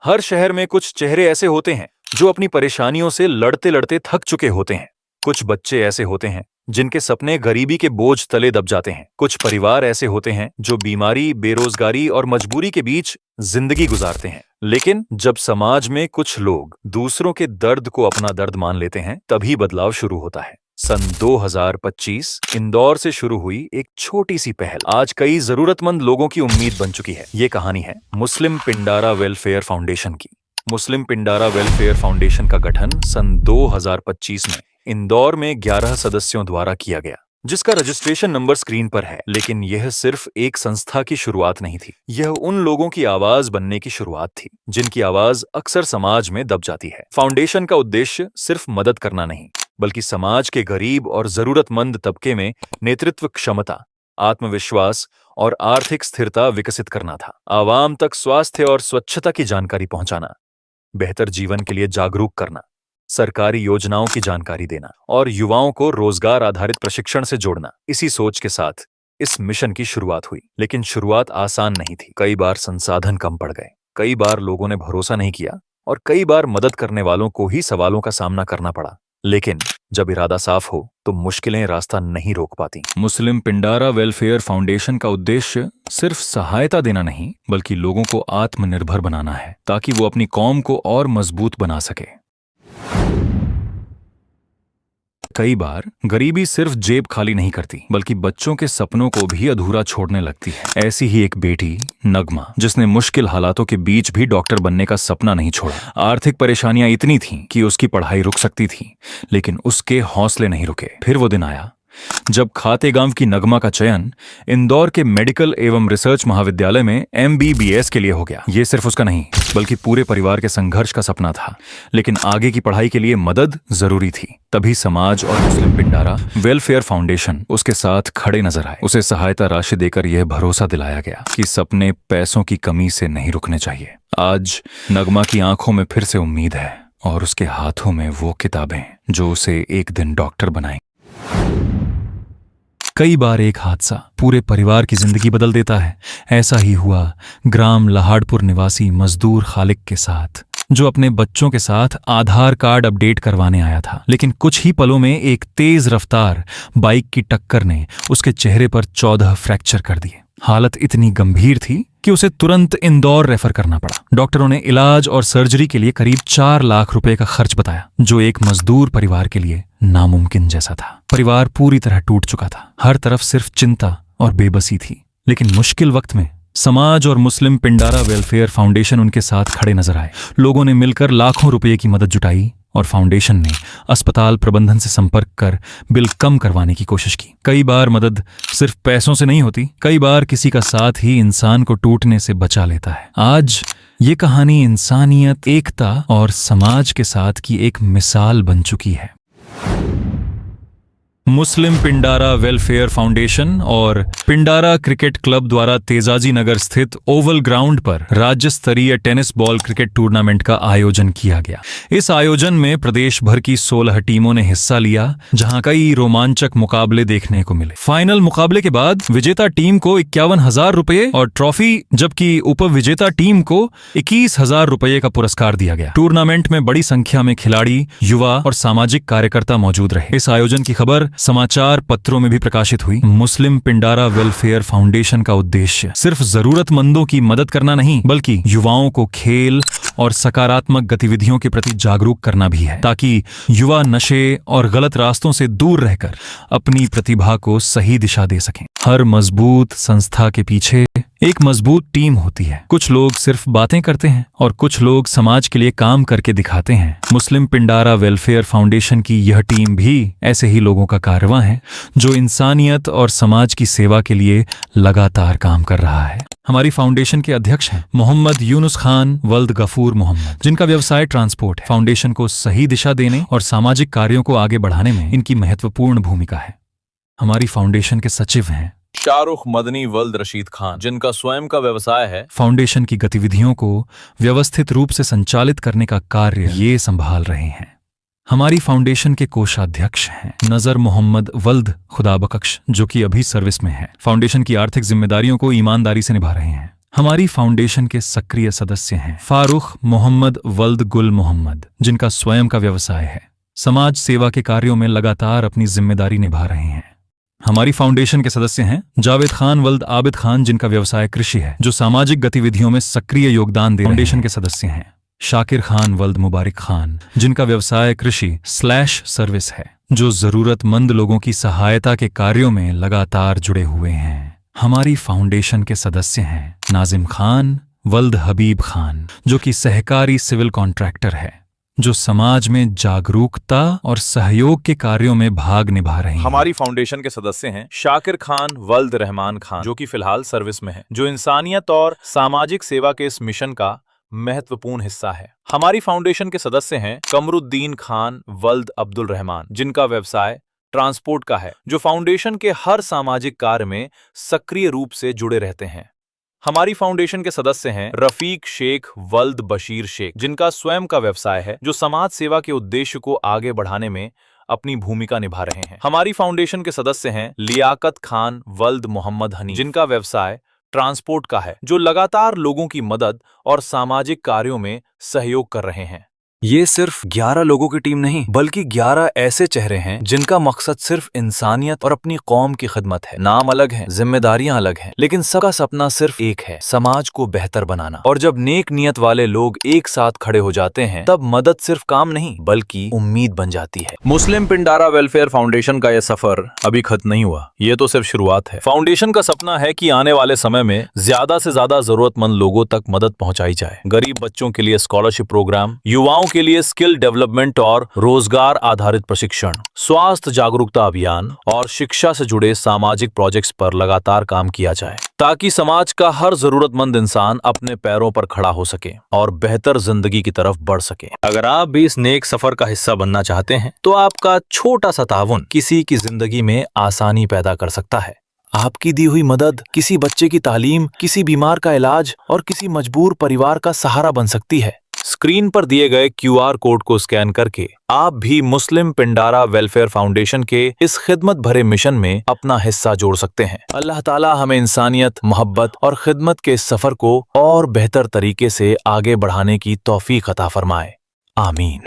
हर शहर में कुछ चेहरे ऐसे होते हैं जो अपनी परेशानियों से लड़ते लड़ते थक चुके होते हैं। कुछ बच्चे ऐसे होते हैं जिनके सपने गरीबी के बोझ तले दब जाते हैं। कुछ परिवार ऐसे होते हैं जो बीमारी, बेरोजगारी और मजबूरी के बीच जिंदगी गुजारते हैं। लेकिन जब समाज में कुछ लोग दूसरों के दर्द को अपना दर्द मान लेते हैं, तभी बदलाव शुरू होता है। सन 2025 इंदौर से शुरू हुई एक छोटी सी पहल आज कई जरूरतमंद लोगों की उम्मीद बन चुकी है। ये कहानी है मुस्लिम पिंडारा वेलफेयर फाउंडेशन की। मुस्लिम पिंडारा वेलफेयर फाउंडेशन का गठन सन 2025 में इंदौर में 11 सदस्यों द्वारा किया गया, जिसका रजिस्ट्रेशन नंबर स्क्रीन पर है। लेकिन यह सिर्फ एक संस्था की शुरुआत नहीं थी, यह उन लोगों की आवाज बनने की शुरुआत थी जिनकी आवाज अक्सर समाज में दब जाती है। फाउंडेशन का उद्देश्य सिर्फ मदद करना नहीं, बल्कि समाज के गरीब और जरूरतमंद तबके में नेतृत्व क्षमता, आत्मविश्वास और आर्थिक स्थिरता विकसित करना था। आवाम तक स्वास्थ्य और स्वच्छता की जानकारी पहुंचाना, बेहतर जीवन के लिए जागरूक करना, सरकारी योजनाओं की जानकारी देना और युवाओं को रोजगार आधारित प्रशिक्षण से जोड़ना। इसी सोच के साथ इस मिशन की शुरुआत हुई। लेकिन शुरुआत आसान नहीं थी। कई बार संसाधन कम पड़ गए, कई बार लोगों ने भरोसा नहीं किया और कई बार मदद करने वालों को ही सवालों का सामना करना पड़ा। लेकिन जब इरादा साफ हो तो मुश्किलें रास्ता नहीं रोक पाती। मुस्लिम पिंडारा वेलफेयर फाउंडेशन का उद्देश्य सिर्फ सहायता देना नहीं, बल्कि लोगों को आत्मनिर्भर बनाना है, ताकि वो अपनी कौम को और मजबूत बना सके। कई बार गरीबी सिर्फ जेब खाली नहीं करती, बल्कि बच्चों के सपनों को भी अधूरा छोड़ने लगती है। ऐसी ही एक बेटी नगमा, जिसने मुश्किल हालातों के बीच भी डॉक्टर बनने का सपना नहीं छोड़ा। आर्थिक परेशानियां इतनी थीं कि उसकी पढ़ाई रुक सकती थी, लेकिन उसके हौसले नहीं रुके। फिर वो दिन आया जब खातेगांव की नगमा का चयन इंदौर के मेडिकल एवं रिसर्च महाविद्यालय में MBBS के लिए हो गया। ये सिर्फ उसका नहीं, बल्कि पूरे परिवार के संघर्ष का सपना था। लेकिन आगे की पढ़ाई के लिए मदद जरूरी थी। तभी समाज और मुस्लिम पिंडारा वेलफेयर फाउंडेशन उसके साथ खड़े नजर आए। उसे सहायता राशि देकर यह भरोसा दिलाया गया कि सपने पैसों की कमी से नहीं रुकने चाहिए। आज नगमा की आंखों में फिर से उम्मीद है और उसके हाथों में वो किताबें जो उसे एक दिन डॉक्टर बनाएं। कई बार एक हादसा पूरे परिवार की जिंदगी बदल देता है। ऐसा ही हुआ ग्राम लहाड़पुर निवासी मजदूर खालिक के साथ, जो अपने बच्चों के साथ आधार कार्ड अपडेट करवाने आया था। लेकिन कुछ ही पलों में एक तेज रफ्तार बाइक की टक्कर ने उसके चेहरे पर 14 फ्रैक्चर कर दिए। हालत इतनी गंभीर थी कि उसे तुरंत इंदौर रेफर करना पड़ा। डॉक्टरों ने इलाज और सर्जरी के लिए करीब 4 लाख रुपए का खर्च बताया, जो एक मजदूर परिवार के लिए नामुमकिन जैसा था। परिवार पूरी तरह टूट चुका था। हर तरफ सिर्फ चिंता और बेबसी थी। लेकिन मुश्किल वक्त में समाज और मुस्लिम पिंडारा वेलफेयर फाउंडेशन उनके साथ खड़े नजर आए। लोगों ने मिलकर लाखों रुपए की मदद जुटाई और फाउंडेशन ने अस्पताल प्रबंधन से संपर्क कर बिल कम करवाने की कोशिश की। कई बार मदद सिर्फ पैसों से नहीं होती, कई बार किसी का साथ ही इंसान को टूटने से बचा लेता है। आज ये कहानी इंसानियत, एकता और समाज के साथ की एक मिसाल बन चुकी है। मुस्लिम पिंडारा वेलफेयर फाउंडेशन और पिंडारा क्रिकेट क्लब द्वारा तेजाजी नगर स्थित ओवल ग्राउंड पर राज्य स्तरीय टेनिस बॉल क्रिकेट टूर्नामेंट का आयोजन किया गया। इस आयोजन में प्रदेश भर की 16 टीमों ने हिस्सा लिया, जहां कई रोमांचक मुकाबले देखने को मिले। फाइनल मुकाबले के बाद विजेता टीम को 51,000 रुपए और ट्रॉफी, जबकि उपविजेता टीम को 21,000 रुपए का पुरस्कार दिया गया। टूर्नामेंट में बड़ी संख्या में खिलाड़ी, युवा और सामाजिक कार्यकर्ता मौजूद रहे। इस आयोजन की खबर समाचार पत्रों में भी प्रकाशित हुई। मुस्लिम पिंडारा वेलफेयर फाउंडेशन का उद्देश्य सिर्फ जरूरतमंदों की मदद करना नहीं, बल्कि युवाओं को खेल और सकारात्मक गतिविधियों के प्रति जागरूक करना भी है, ताकि युवा नशे और गलत रास्तों से दूर रहकर अपनी प्रतिभा को सही दिशा दे सकें। हर मजबूत संस्था के पीछे एक मजबूत टीम होती है। कुछ लोग सिर्फ बातें करते हैं और कुछ लोग समाज के लिए काम करके दिखाते हैं। मुस्लिम पिंडारा वेलफेयर फाउंडेशन की यह टीम भी ऐसे ही लोगों का कारवां है, जो इंसानियत और समाज की सेवा के लिए लगातार काम कर रहा है। हमारी फाउंडेशन के अध्यक्ष हैं मोहम्मद यूनुस खान वल्द गफूर मोहम्मद, जिनका व्यवसाय ट्रांसपोर्ट है। फाउंडेशन को सही दिशा देने और सामाजिक कार्यों को आगे बढ़ाने में इनकी महत्वपूर्ण भूमिका है। हमारी फाउंडेशन के सचिव हैं शाहरुख मदनी वल्द रशीद खान, जिनका स्वयं का व्यवसाय है। फाउंडेशन की गतिविधियों को व्यवस्थित रूप से संचालित करने का कार्य ये संभाल रहे हैं। हमारी फाउंडेशन के कोषाध्यक्ष हैं नजर मोहम्मद वल्द खुदा बख्श, जो कि अभी सर्विस में है। फाउंडेशन की आर्थिक जिम्मेदारियों को ईमानदारी से निभा रहे हैं। हमारी फाउंडेशन के सक्रिय सदस्य हैं फारूक मोहम्मद वल्द गुल मोहम्मद, जिनका स्वयं का व्यवसाय है। समाज सेवा के कार्यों में लगातार अपनी जिम्मेदारी निभा रहे हैं। हमारी फाउंडेशन के सदस्य हैं जावेद खान वल्द आबिद खान, जिनका व्यवसाय कृषि है, जो सामाजिक गतिविधियों में सक्रिय योगदान दे रहे हैं। फाउंडेशन के सदस्य हैं शाकिर खान वल्द मुबारक खान, जिनका व्यवसाय कृषि / सर्विस है, जो जरूरतमंद लोगों की सहायता के कार्यों में लगातार जुड़े हुए हैं। हमारी फाउंडेशन के सदस्य हैं नाजिम खान वल्द हबीब खान, जो कि सहकारी सिविल कॉन्ट्रैक्टर है, जो समाज में जागरूकता और सहयोग के कार्यों में भाग निभा रहे हैं। हमारी फाउंडेशन के सदस्य हैं शाकिर खान वल्द रहमान खान, जो कि फिलहाल सर्विस में है, जो इंसानियत और सामाजिक सेवा के इस मिशन का महत्वपूर्ण हिस्सा है। हमारी फाउंडेशन के सदस्य हैं कमरुद्दीन खान वल्द अब्दुल रहमान, जिनका व्यवसाय ट्रांसपोर्ट का है, जो फाउंडेशन के हर सामाजिक कार्य में सक्रिय रूप से जुड़े रहते हैं। हमारी फाउंडेशन के सदस्य हैं रफीक शेख वल्द बशीर शेख, जिनका स्वयं का व्यवसाय है, जो समाज सेवा के उद्देश्य को आगे बढ़ाने में अपनी भूमिका निभा रहे हैं। हमारी फाउंडेशन के सदस्य हैं लियाकत खान वल्द मोहम्मद हनी, जिनका व्यवसाय ट्रांसपोर्ट का है, जो लगातार लोगों की मदद और सामाजिक कार्यों में सहयोग कर रहे हैं। ये सिर्फ 11 लोगों की टीम नहीं, बल्कि 11 ऐसे चेहरे हैं जिनका मकसद सिर्फ इंसानियत और अपनी कौम की खिदमत है। नाम अलग है, जिम्मेदारियां अलग हैं, लेकिन सबका सपना सिर्फ एक है, समाज को बेहतर बनाना। और जब नेक नियत वाले लोग एक साथ खड़े हो जाते हैं, तब मदद सिर्फ काम नहीं बल्कि उम्मीद बन जाती है। मुस्लिम पिंडारा वेलफेयर फाउंडेशन का यह सफर अभी खत्म नहीं हुआ, ये तो सिर्फ शुरुआत है। फाउंडेशन का सपना है कि आने वाले समय में ज्यादा से ज्यादा जरूरतमंद लोगों तक मदद पहुंचाई जाए। गरीब बच्चों के लिए स्कॉलरशिप प्रोग्राम, युवाओं के लिए स्किल डेवलपमेंट और रोजगार आधारित प्रशिक्षण, स्वास्थ्य जागरूकता अभियान और शिक्षा से जुड़े सामाजिक प्रोजेक्ट्स पर लगातार काम किया जाए, ताकि समाज का हर जरूरतमंद इंसान अपने पैरों पर खड़ा हो सके और बेहतर जिंदगी की तरफ बढ़ सके। अगर आप भी इस नेक सफर का हिस्सा बनना चाहते हैं, तो आपका छोटा सा ताउन किसी की जिंदगी में आसानी पैदा कर सकता है। आपकी दी हुई मदद किसी बच्चे की तालीम, किसी बीमार का इलाज और किसी मजबूर परिवार का सहारा बन सकती है। स्क्रीन पर दिए गए QR कोड को स्कैन करके आप भी मुस्लिम पिंडारा वेलफेयर फाउंडेशन के इस खिदमत भरे मिशन में अपना हिस्सा जोड़ सकते हैं। अल्लाह ताला हमें इंसानियत, मोहब्बत और खिदमत के इस सफर को और बेहतर तरीके से आगे बढ़ाने की तौफीक अता फरमाए। आमीन।